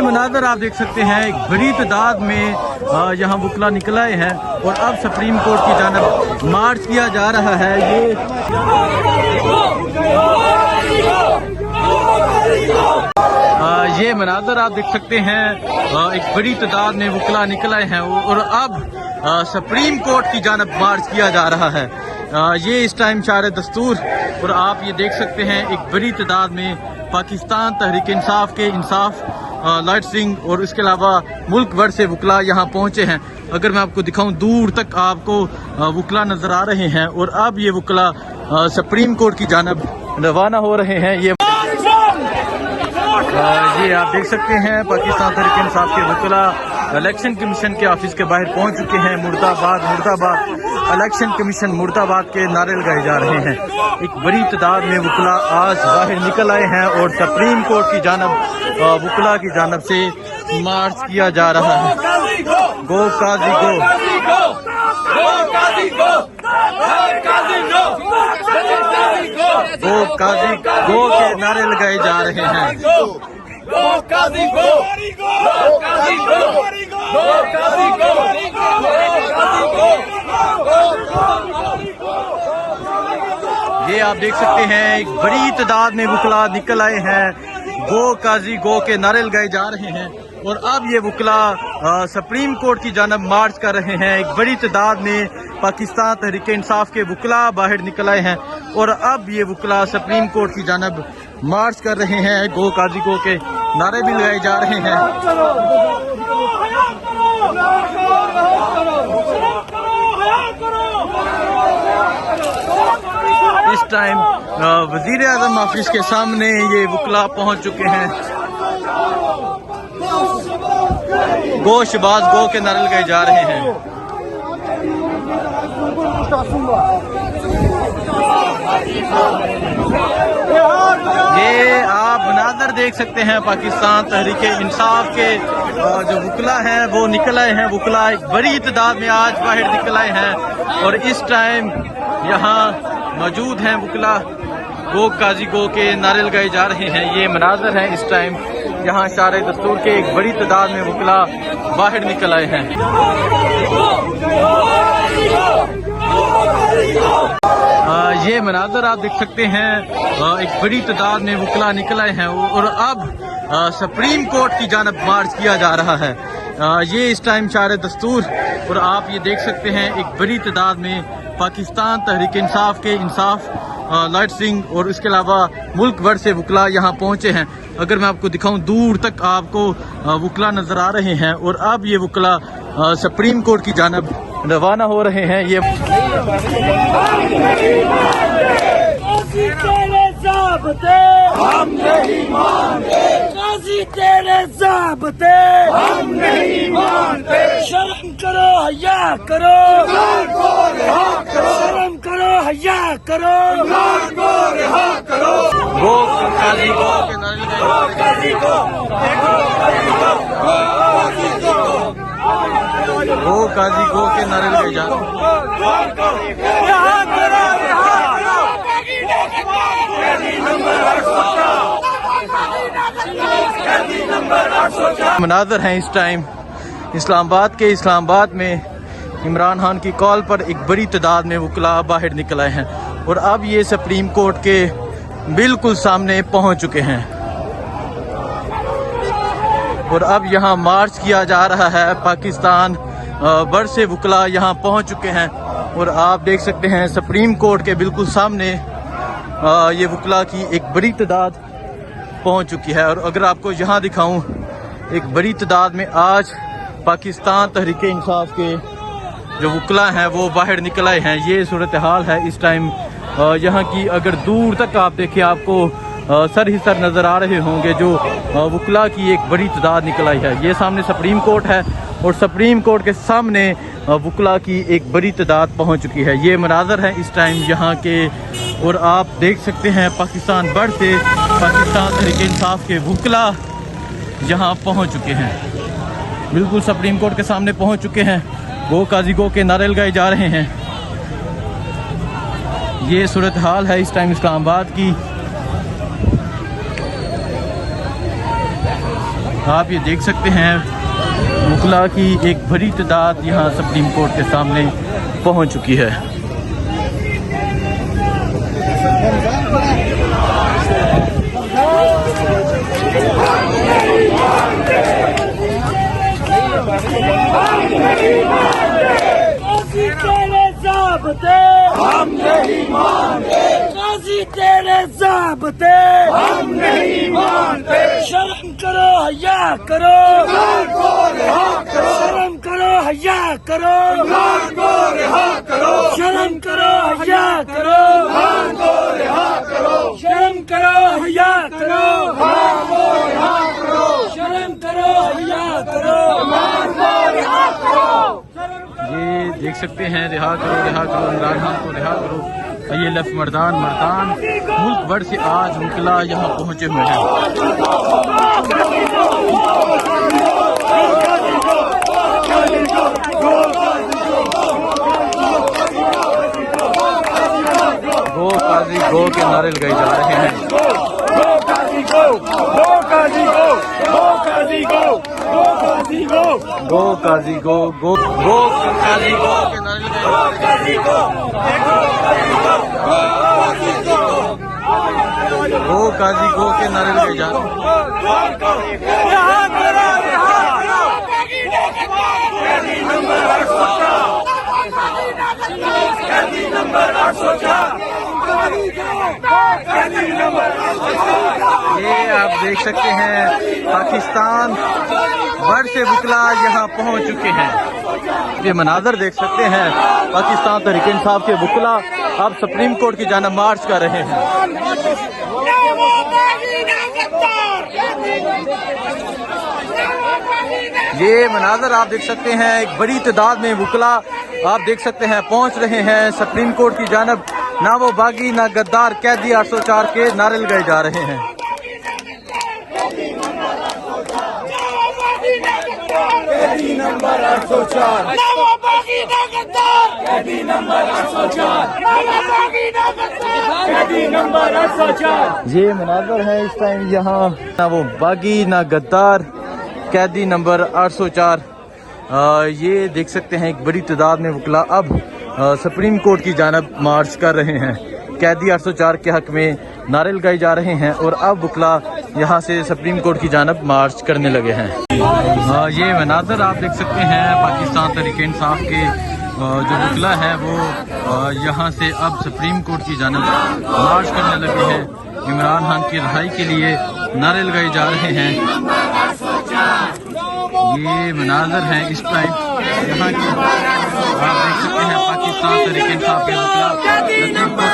मनाजर आप देख सकते हैं, एक बड़ी तादाद में यहाँ वकला निकल आए हैं और अब सुप्रीम कोर्ट की जानब मार्च किया जा रहा है। ये मनाजर आप देख सकते हैं, एक बड़ी तादाद में वकला निकल आए हैं और अब सुप्रीम कोर्ट की जानब मार्च किया जा रहा है। ये इस टाइम शार दस्तूर और आप ये देख सकते हैं, एक बड़ी तादाद में पाकिस्तान तहरीक इंसाफ के लॉयड सिंह और इसके अलावा मुल्क भर से वकला यहाँ पहुँचे हैं। अगर मैं आपको दिखाऊं, दूर तक आपको वकला नजर आ रहे हैं और अब ये वकला सुप्रीम कोर्ट की जानब रवाना हो रहे हैं। ये आप देख सकते हैं, पाकिस्तान तहरीक इंसाफ के वकला इलेक्शन कमीशन के ऑफिस के बाहर पहुंच चुके हैं। मुर्दाबाद मुर्दाबाद, इलेक्शन कमीशन मुर्दाबाद के नारे लगाए जा रहे हैं। एक बड़ी तादाद में वकला आज बाहर निकल आए हैं और सुप्रीम कोर्ट की जानब वकला की जानब से मार्च किया जा रहा है। गो काजी गो, गो काजी गो के नारे लगाए जा रहे हैं। गो काजी गो, गो काजी गो, गो काजी गो, ये आप देख सकते हैं, एक बड़ी तादाद में वकला निकल आए हैं। गो काजी गो के नारे लगाए जा रहे हैं और अब ये वकला सुप्रीम कोर्ट की जानब मार्च कर रहे हैं। एक बड़ी तादाद में पाकिस्तान तहरीक इंसाफ के वकला बाहर निकल आए हैं और अब ये वकला सुप्रीम कोर्ट की जानब मार्च कर रहे हैं। गो काजी गो के नारे भी लगाए जा रहे हैं। इस टाइम वजीर आजम ऑफिस के सामने ये वकला पहुंच चुके हैं। गो शबाज गो के नारे लगाए जा रहे हैं। ये आप मनाजर देख सकते हैं, पाकिस्तान तहरीक इंसाफ के जो वकला हैं वो निकल आए हैं। वकला एक बड़ी तादाद में आज बाहर निकल आए हैं और इस टाइम यहाँ मौजूद हैं वकला। गो काजी गो के नारे लगाए जा रहे हैं। ये मनाजर हैं इस टाइम, यहाँ शार दस्तूर के एक बड़ी तादाद में वकला बाहर निकल आए हैं। ये मनाजर आप देख सकते हैं, एक बड़ी तादाद में वकला निकल आए हैं और अब सुप्रीम कोर्ट की जानब मार्च किया जा रहा है। ये इस टाइम शार दस्तूर और आप ये देख सकते हैं, एक बड़ी तादाद में पाकिस्तान तहरीक इंसाफ के लॉयड सिंह और इसके अलावा मुल्क भर से वकला यहाँ पहुँचे हैं। अगर मैं आपको दिखाऊं, दूर तक आपको वकला नजर आ रहे हैं और अब ये वकला सुप्रीम कोर्ट की जानब रवाना हो रहे हैं। ये हम नहीं मानते, काजी तेरे ज़ाब्ते हम नहीं मानते। शर्म करो, हया करो, शर्म करो, हया करो, गो काजी गो के नारे लगाए जा रहे हैं। गो काजी गो के नारे लगाए जा मनाजर हैं इस टाइम इस्लामाबाद में इमरान खान की कॉल पर एक बड़ी तादाद में वकला बाहर निकल आए हैं और अब ये सुप्रीम कोर्ट के बिल्कुल सामने पहुंच चुके हैं और अब यहाँ मार्च किया जा रहा है। पाकिस्तान भर से वकला यहाँ पहुंच चुके हैं और आप देख सकते हैं, सुप्रीम कोर्ट के बिल्कुल सामने ये वकला की एक बड़ी तादाद पहुंच चुकी है। और अगर आपको यहाँ दिखाऊं, एक बड़ी तादाद में आज पाकिस्तान तहरीक इंसाफ के जो वकला हैं वो बाहर निकल आए हैं। ये सूरत हाल है इस टाइम यहाँ की। अगर दूर तक आप देखें, आपको सर ही सर नज़र आ रहे होंगे जो वकला की एक बड़ी तादाद निकल आई है। ये सामने सुप्रीम कोर्ट है और सुप्रीम कोर्ट के सामने वकला की एक बड़ी तादाद पहुँच चुकी है। ये मनाजर है इस टाइम यहाँ के और आप देख सकते हैं, पाकिस्तान भर से पाकिस्तान तहरीक इंसाफ के वकला यहाँ पहुँच चुके हैं, बिल्कुल सुप्रीम कोर्ट के सामने पहुँच चुके हैं। गो काजी गो के नारे लगाए जा रहे हैं। ये सूरत हाल है इस टाइम इस्लामाबाद की। आप ये देख सकते हैं वकला की एक बड़ी तादाद यहाँ सुप्रीम कोर्ट के सामने पहुँच चुकी है। हम नहीं मानते, काजी तेरे ज़ाब्ते हम नहीं मानते। शर्म करो हया करो, शर्म करो हया करो, शर्म करो हया करो, शर्म करो हया करो, शर्म करो हया करो। ये देख सकते हैं रिहा करो इमरान खान को रिहा करो। ये लफ मर्दान मुल्क भर से आज वकला यहाँ पहुँचे हुए हैं। गो काजी गो के नारे लगाए जा रहे हैं। गो काजी गो, गो काजी गो, गो काजी गो, गो काजी गो, गो काजी गो गो गो काजी गो के नारे लगाए जा रहे हैं। गो काजी गो के नारे लगाए जा रहे हैं। ये आप देख सकते हैं पाकिस्तान भर से वकला यहाँ पहुँच चुके हैं। ये मनाजर देख सकते हैं पाकिस्तान तहरीक इंसाफ के वकला अब सुप्रीम कोर्ट की जानिब मार्च कर रहे हैं। ये मनाजर आप देख सकते हैं एक बड़ी तादाद में वकला आप देख सकते हैं पहुंच रहे हैं सुप्रीम कोर्ट की जानिब। ना वो बागी ना गद्दार कैदी 804 के नारे लगाए जा रहे हैं। कैदी नंबर 804, कैदी नंबर 804, कैदी नंबर 804। ये मनाजर है इस टाइम यहाँ ना वो बागी ना गद्दार कैदी नंबर 804। ये देख सकते हैं एक बड़ी तादाद में वकला अब सुप्रीम कोर्ट की जानिब मार्च कर रहे हैं। कैदी 804 के हक में नारे लगाए जा रहे हैं और अब वकला यहाँ से सुप्रीम कोर्ट की जानिब मार्च करने लगे हैं। ये मनाजर आप देख सकते हैं पाकिस्तान तहरीक इंसाफ के जो वकला है वो यहाँ से अब सुप्रीम कोर्ट की जानिब मार्च करने लगे हैं। इमरान खान की रिहाई के लिए नारे लगाए जा रहे हैं। ये मनाजर हैं इस टाइम यहाँ के आप देख सकते हैं पाकिस्तान तहरीक इंसाफ के वकला सुप्रीम कोर्ट